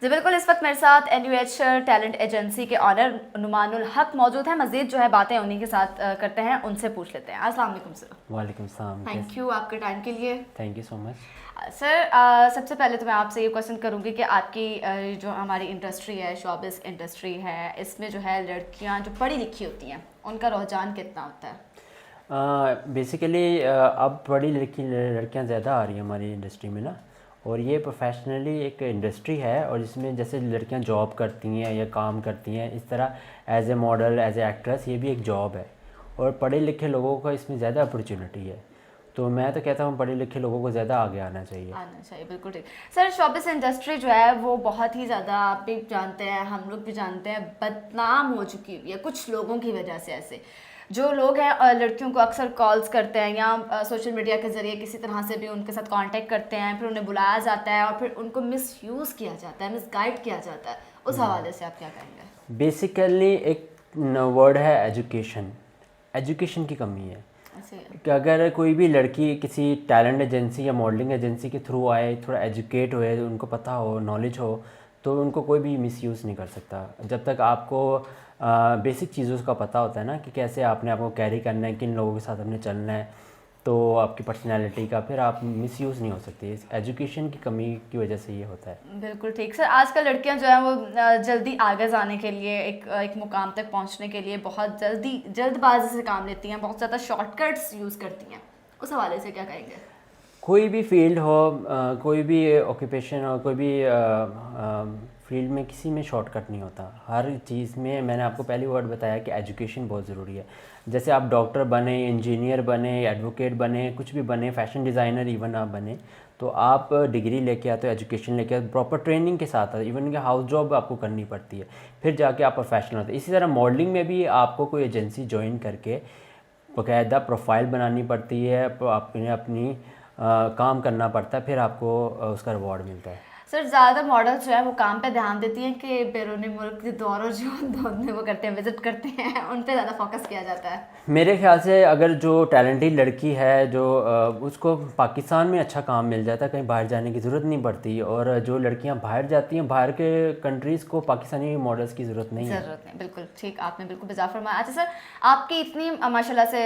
जी बिल्कुल, इस वक्त मेरे साथ NUH टैलेंट एजेंसी के ऑनर नुमानुल हक मौजूद हैं। मज़ीद जो है बातें उन्हीं के साथ करते हैं, उनसे पूछ लेते हैं। अस्सलाम वालेकुम सर। वालेकुम सलाम। थैंक यू आपके टाइम के लिए। Thank you so much. Sir सबसे पहले तो मैं आपसे ये क्वेश्चन करूँगी कि आपकी जो हमारी इंडस्ट्री है, शोबिस इंडस्ट्री है, इसमें जो है लड़कियाँ जो पढ़ी लिखी होती हैं उनका रुझान कितना होता है? बेसिकली अब बड़ी लड़कियां ज़्यादा आ रही हैं हमारी इंडस्ट्री में ना, और ये प्रोफेशनली एक इंडस्ट्री है और इसमें जैसे लड़कियां जॉब करती हैं या काम करती हैं, इस तरह as a model, as a actress, ये भी एक जॉब है और पढ़े लिखे लोगों को इसमें ज़्यादा अपॉर्चुनिटी है। तो मैं तो कहता हूँ पढ़े लिखे लोगों को ज़्यादा आगे आना चाहिए। बिल्कुल ठीक। सर शोबिस इंडस्ट्री जो है वो बहुत ही ज़्यादा, आप भी जानते हैं, हम लोग भी जानते हैं, बदनाम हो चुकी हुई है कुछ लोगों की वजह से। ऐसे जो लोग हैं लड़कियों को अक्सर कॉल्स करते हैं या सोशल मीडिया के ज़रिए किसी तरह से भी उनके साथ कांटेक्ट करते हैं, फिर उन्हें बुलाया जाता है और फिर उनको मिसयूज़ किया जाता है, मिसगाइड किया जाता है। उस हवाले से आप क्या कहेंगे? बेसिकली एक वर्ड है एजुकेशन। एजुकेशन की कमी है कि अगर कोई भी लड़की किसी टैलेंट एजेंसी या मॉडलिंग एजेंसी के थ्रू आए, थोड़ा एजुकेट हुए, उनको पता हो, नॉलेज हो, तो उनको कोई भी मिसयूज़ नहीं कर सकता। जब तक आपको बेसिक चीज़ों का पता होता है ना कि कैसे आपने आपको कैरी करना है, किन लोगों के साथ आपने चलना है, तो आपकी पर्सनैलिटी का, फिर आप मिसयूज़ नहीं हो सकती। इस एजुकेशन की कमी की वजह से ये होता है। बिल्कुल ठीक। सर आजकल लड़कियां जो है वो जल्दी आगे जाने के लिए, एक मुकाम तक पहुंचने के लिए बहुत जल्दबाजी से काम लेती हैं, बहुत ज़्यादा शॉर्टकट्स यूज़ करती हैं। उस हवाले से क्या कहेंगे? कोई भी फील्ड हो, कोई भी ऑक्यूपेशन हो, कोई भी फील्ड में, किसी में शॉर्टकट नहीं होता। हर चीज़ में मैंने आपको पहली वर्ड बताया कि एजुकेशन बहुत ज़रूरी है। जैसे आप डॉक्टर बने, इंजीनियर बने, एडवोकेट बने, कुछ भी बने, फैशन डिज़ाइनर इवन आप बने, तो आप डिग्री लेके आते हो, एजुकेशन लेके आते हो, प्रॉपर ट्रेनिंग के साथ आते, इवन कि हाउस जॉब आपको करनी पड़ती है, फिर जाके आप प्रोफेशनल होते हैं। इसी तरह मॉडलिंग में भी आपको कोई एजेंसी ज्वाइन करके बाकायदा प्रोफाइल बनानी पड़ती है, आपने अपनी काम करना पड़ता है, फिर आपको उसका रिवॉर्ड मिलता है। सर ज़्यादातर मॉडल्स जो है वो काम पे ध्यान देती हैं कि बैरूनी मुल्क के दौरों जो वो करते हैं, विजिट करते हैं, उन पे ज़्यादा फोकस किया जाता है? मेरे ख्याल से अगर जो टैलेंटेड लड़की है, जो उसको पाकिस्तान में अच्छा काम मिल जाता है, कहीं बाहर जाने की ज़रूरत नहीं पड़ती। और जो लड़कियां बाहर जाती हैं, बाहर के कंट्रीज़ को पाकिस्तानी मॉडल्स की ज़रूरत नहीं है। बिल्कुल ठीक, आपने बिल्कुल बिज़ा फरमाया। अच्छा सर, आपकी इतनी माशाल्लाह से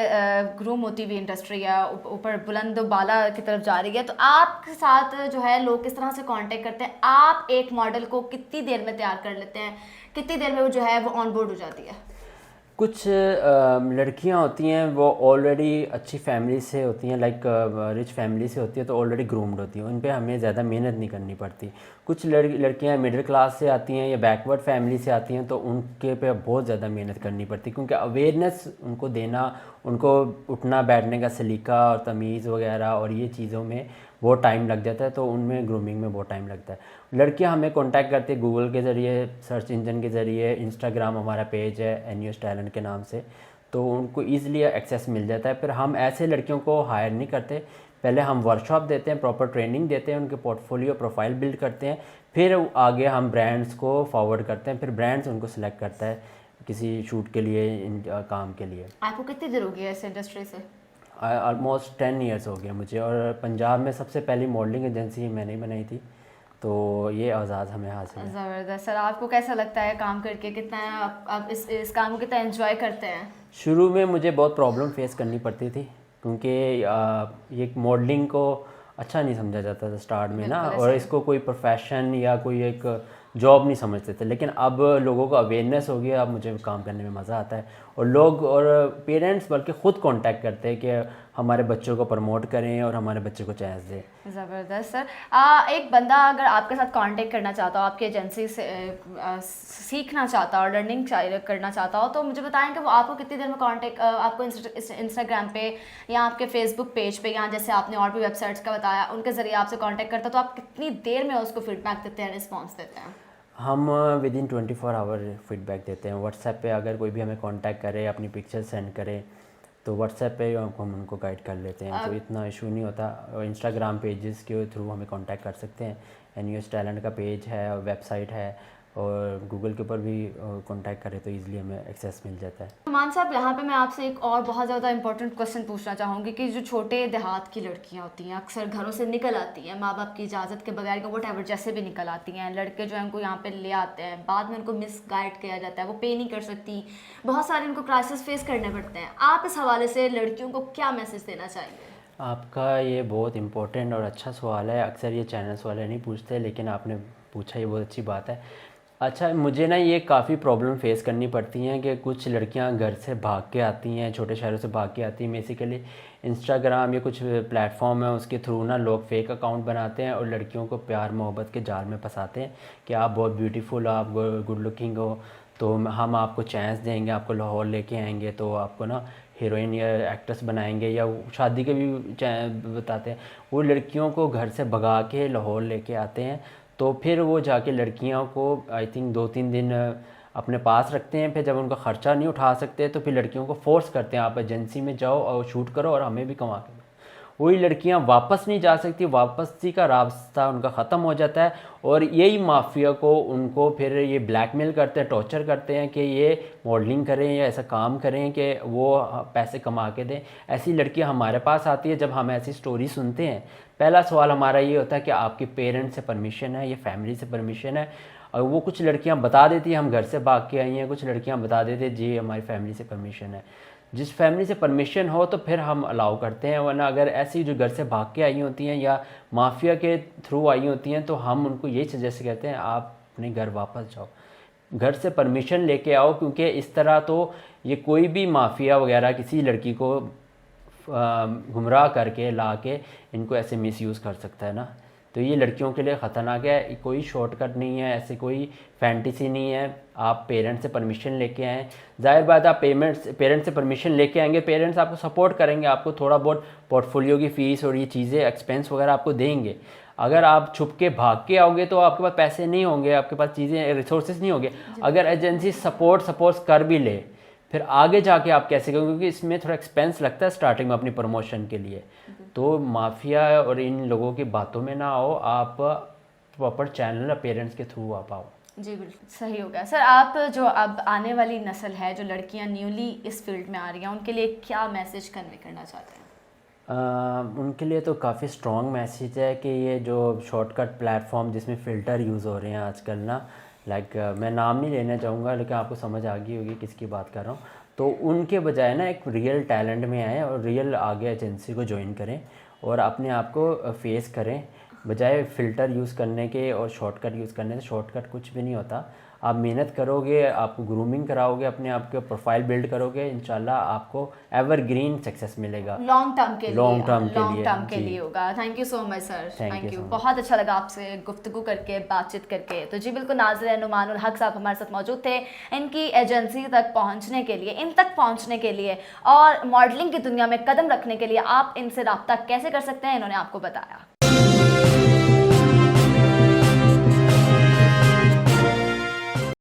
ग्रूम होती हुई इंडस्ट्री है, ऊपर बुलंद बाला की तरफ जा रही है, तो आपके साथ जो है लोग किस तरह से कांटेक्ट करते हैं? आप एक मॉडल को कितनी देर में तैयार कर लेते हैं? कितनी देर में वो जो है वो ऑन बोर्ड हो जाती है? कुछ लड़कियां होती हैं वो ऑलरेडी अच्छी फैमिली से होती हैं, लाइक रिच फैमिली से होती है, तो ऑलरेडी ग्रूम्ड होती हैं, उन पे हमें ज़्यादा मेहनत नहीं करनी पड़ती। कुछ लड़कियां मिडिल क्लास से आती हैं या बैकवर्ड फैमिली से आती हैं, तो उनके पे बहुत ज़्यादा मेहनत करनी पड़ती, क्योंकि अवेयरनेस उनको देना, उनको उठना बैठने का सलीका और तमीज़ वगैरह और ये चीज़ों में बहुत टाइम लग जाता है, तो उनमें ग्रूमिंग में बहुत टाइम लगता है। लड़कियां हमें कांटेक्ट करती है गूगल के ज़रिए, सर्च इंजन के ज़रिए, इंस्टाग्राम हमारा पेज है NUH टैलेंट के नाम से, तो उनको ईज़िली एक्सेस मिल जाता है। फिर हम ऐसे लड़कियों को हायर नहीं करते, पहले हम वर्कशॉप देते हैं, प्रॉपर ट्रेनिंग देते हैं, उनके पोर्टफोलियो प्रोफाइल बिल्ड करते हैं, फिर आगे हम ब्रांड्स को फॉरवर्ड करते हैं, फिर ब्रांड्स उनको सिलेक्ट करता है किसी शूट के लिए, इन काम के लिए। आपको कितनी देर हो गई है इस इंडस्ट्री से? ऑलमोस्ट 10 ईयर्स हो गया मुझे, और पंजाब में सबसे पहली मॉडलिंग एजेंसी मैंने ही बनाई थी, तो ये आज़ाद हमें हासिल है। ज़बरदस्त। सर आपको कैसा लगता है काम करके? कितना आप इस काम को कितना एंजॉय करते हैं? शुरू में मुझे बहुत प्रॉब्लम फेस करनी पड़ती थी, क्योंकि ये मॉडलिंग को अच्छा नहीं समझा जाता था स्टार्ट में ना, और इसको कोई प्रोफेशन या कोई एक जॉब नहीं समझते थे। लेकिन अब लोगों को अवेयरनेस हो गया, अब मुझे काम करने में मज़ा आता है, और लोग और पेरेंट्स बल्कि ख़ुद कांटेक्ट करते हैं कि हमारे बच्चों को प्रमोट करें और हमारे बच्चे को चांस दें। ज़बरदस्त। सर एक बंदा अगर आपके साथ कांटेक्ट करना चाहता हो, आपकी एजेंसी से सीखना चाहता हो, लर्निंग करना चाहता हो, तो मुझे बताएं कि वो आपको कितनी देर में कांटेक्ट, आपको इंस्टाग्राम पे या आपके फेसबुक पेज पे, या जैसे आपने और भी वेबसाइट्स का बताया, उनके ज़रिए आपसे कांटेक्ट करता, तो आप कितनी देर में उसको फीडबैक देते हैं, रिस्पॉन्स देते हैं? हम विदिन 24 आवर फीडबैक देते हैं। व्हाट्सएप पे अगर कोई भी हमें कांटेक्ट करे, अपनी पिक्चर सेंड करे, तो व्हाट्सएप पे हम उनको गाइड कर लेते हैं, तो इतना इशू नहीं होता। इंस्टाग्राम पेजेस के थ्रू हमें कांटेक्ट कर सकते हैं। NUH टैलेंट का पेज है और वेबसाइट है, और गूगल के ऊपर भी कांटेक्ट करें तो ईज़िली हमें एक्सेस मिल जाता है। नुमान साहब, यहाँ पे मैं आपसे एक और बहुत ज़्यादा इंपॉर्टेंट क्वेश्चन पूछना चाहूँगी कि जो छोटे देहात की लड़कियाँ होती हैं अक्सर घरों से निकल आती हैं माँ बाप की इजाज़त के बगैर, का वट जैसे भी निकल आती हैं, लड़के जो है उनको यहाँ पे ले आते हैं, बाद में उनको मिसगाइड किया जाता है, वो पे नहीं कर सकती, बहुत सारे उनको क्राइसिस फेस करने पड़ते हैं। आप इस हवाले से लड़कियों को क्या मैसेज देना चाहेंगे? आपका ये बहुत इम्पोर्टेंट और अच्छा सवाल है, अक्सर ये चैनल्स वाले नहीं पूछते, लेकिन आपने पूछा, ये बहुत अच्छी बात है। अच्छा, मुझे ना ये काफ़ी प्रॉब्लम फेस करनी पड़ती हैं कि कुछ लड़कियां घर से भाग के आती हैं, छोटे शहरों से भाग के आती हैं। बेसिकली इंस्टाग्राम या कुछ प्लेटफॉर्म है, उसके थ्रू ना लोग फेक अकाउंट बनाते हैं और लड़कियों को प्यार मोहब्बत के जाल में फंसाते हैं कि आप बहुत ब्यूटीफुल हो, आप गुड लुकिंग हो, तो हम आपको चांस देंगे, आपको लाहौर लेके आएंगे, तो आपको ना हीरोइन या एक्ट्रेस बनाएंगे, या शादी के भी बताते हैं। वो लड़कियों को घर से भगा के लाहौर लेके आते हैं, तो फिर वो जाके लड़कियों को आई थिंक 2-3 दिन अपने पास रखते हैं। फिर जब उनका ख़र्चा नहीं उठा सकते तो फिर लड़कियों को फोर्स करते हैं, आप एजेंसी में जाओ और शूट करो और हमें भी कमा के दो। वही लड़कियां वापस नहीं जा सकती, वापसी का रास्ता उनका ख़त्म हो जाता है, और यही माफिया को उनको फिर ये ब्लैकमेल करते हैं, टॉर्चर करते हैं कि ये मॉडलिंग करें या ऐसा काम करें कि वो पैसे कमा के दें। ऐसी लड़कियां हमारे पास आती है। जब हम ऐसी स्टोरी सुनते हैं, पहला सवाल हमारा ये होता है कि आपके पेरेंट्स से परमिशन है या फैमिली से परमिशन है। और वो कुछ लड़कियां बता देती हैं हम घर से भाग के आई हैं, कुछ लड़कियां बता देती हैं जी हमारी फैमिली से परमिशन है। जिस फैमिली से परमिशन हो तो फिर हम अलाउ करते हैं, वरना अगर ऐसी जो घर से भाग के आई होती हैं या माफिया के थ्रू आई होती हैं तो हम उनको यही सजेस्ट करते हैं आप अपने घर वापस जाओ, घर से परमिशन लेके आओ, क्योंकि इस तरह तो ये कोई भी माफिया वगैरह किसी लड़की को गुमराह करके ला के इनको ऐसे मिसयूज़ कर सकता है ना। तो ये लड़कियों के लिए ख़तरनाक है, कोई शॉर्टकट नहीं है, ऐसे कोई फैंटेसी नहीं है। आप पेरेंट्स से परमिशन लेके आएँ, जाहिर बात आप पेरेंट्स से परमिशन लेके आएंगे, पेरेंट्स आपको सपोर्ट करेंगे, आपको थोड़ा बहुत पोर्टफोलियो की फ़ीस और ये चीज़ें एक्सपेंस वगैरह आपको देंगे। अगर आप छुप के भाग के आओगे तो आपके पास पैसे नहीं होंगे, आपके पास चीज़ें रिसोर्सेज नहीं होंगे। अगर एजेंसी सपोर्ट कर भी ले, फिर आगे जाके आप कैसे करोगे, क्योंकि इसमें थोड़ा एक्सपेंस लगता है स्टार्टिंग में अपनी प्रमोशन के लिए। तो माफिया और इन लोगों की बातों में ना आओ, आप प्रॉपर चैनल पेरेंट्स के थ्रू आप आओ। जी बिल्कुल सही हो गया। सर, आप जो अब आने वाली नस्ल है, जो लड़कियां न्यूली इस फील्ड में आ रही हैं, उनके लिए क्या मैसेज कन्वे करना चाहते हैं? उनके लिए तो काफ़ी स्ट्रॉन्ग मैसेज है कि ये जो शॉर्टकट प्लेटफॉर्म जिसमें फ़िल्टर यूज़ हो रहे हैं आजकल ना, लाइक मैं नाम नहीं लेना चाहूँगा लेकिन आपको समझ आ गई होगी किसकी बात कर रहा हूँ। तो उनके बजाय ना एक रियल टैलेंट में आए और रियल आगे एजेंसी को ज्वाइन करें और अपने आप को फेस करें, बजाय फ़िल्टर यूज़ करने के और शॉर्टकट यूज़ करने से। शॉर्टकट कुछ भी नहीं होता। आप मेहनत करोगे, आप ग्रूमिंग कराओगे, अपने आप के प्रोफाइल बिल्ड करोगे, इंशाल्लाह आपको एवरग्रीन सक्सेस मिलेगा लॉन्ग टर्म के लिए होगा। Thank you so much sir, thank you. so बहुत अच्छा लगा आपसे गुफ्तगू करके, बातचीत करके। तो जी बिल्कुल, नाज़रीन, नुमानुल हक साहब हमारे साथ मौजूद थे। इनकी एजेंसी तक पहुंचने के लिए, इन तक पहुंचने के लिए और मॉडलिंग की दुनिया में कदम रखने के लिए आप इनसे रब्ता कैसे कर सकते हैं, इन्होंने आपको बताया।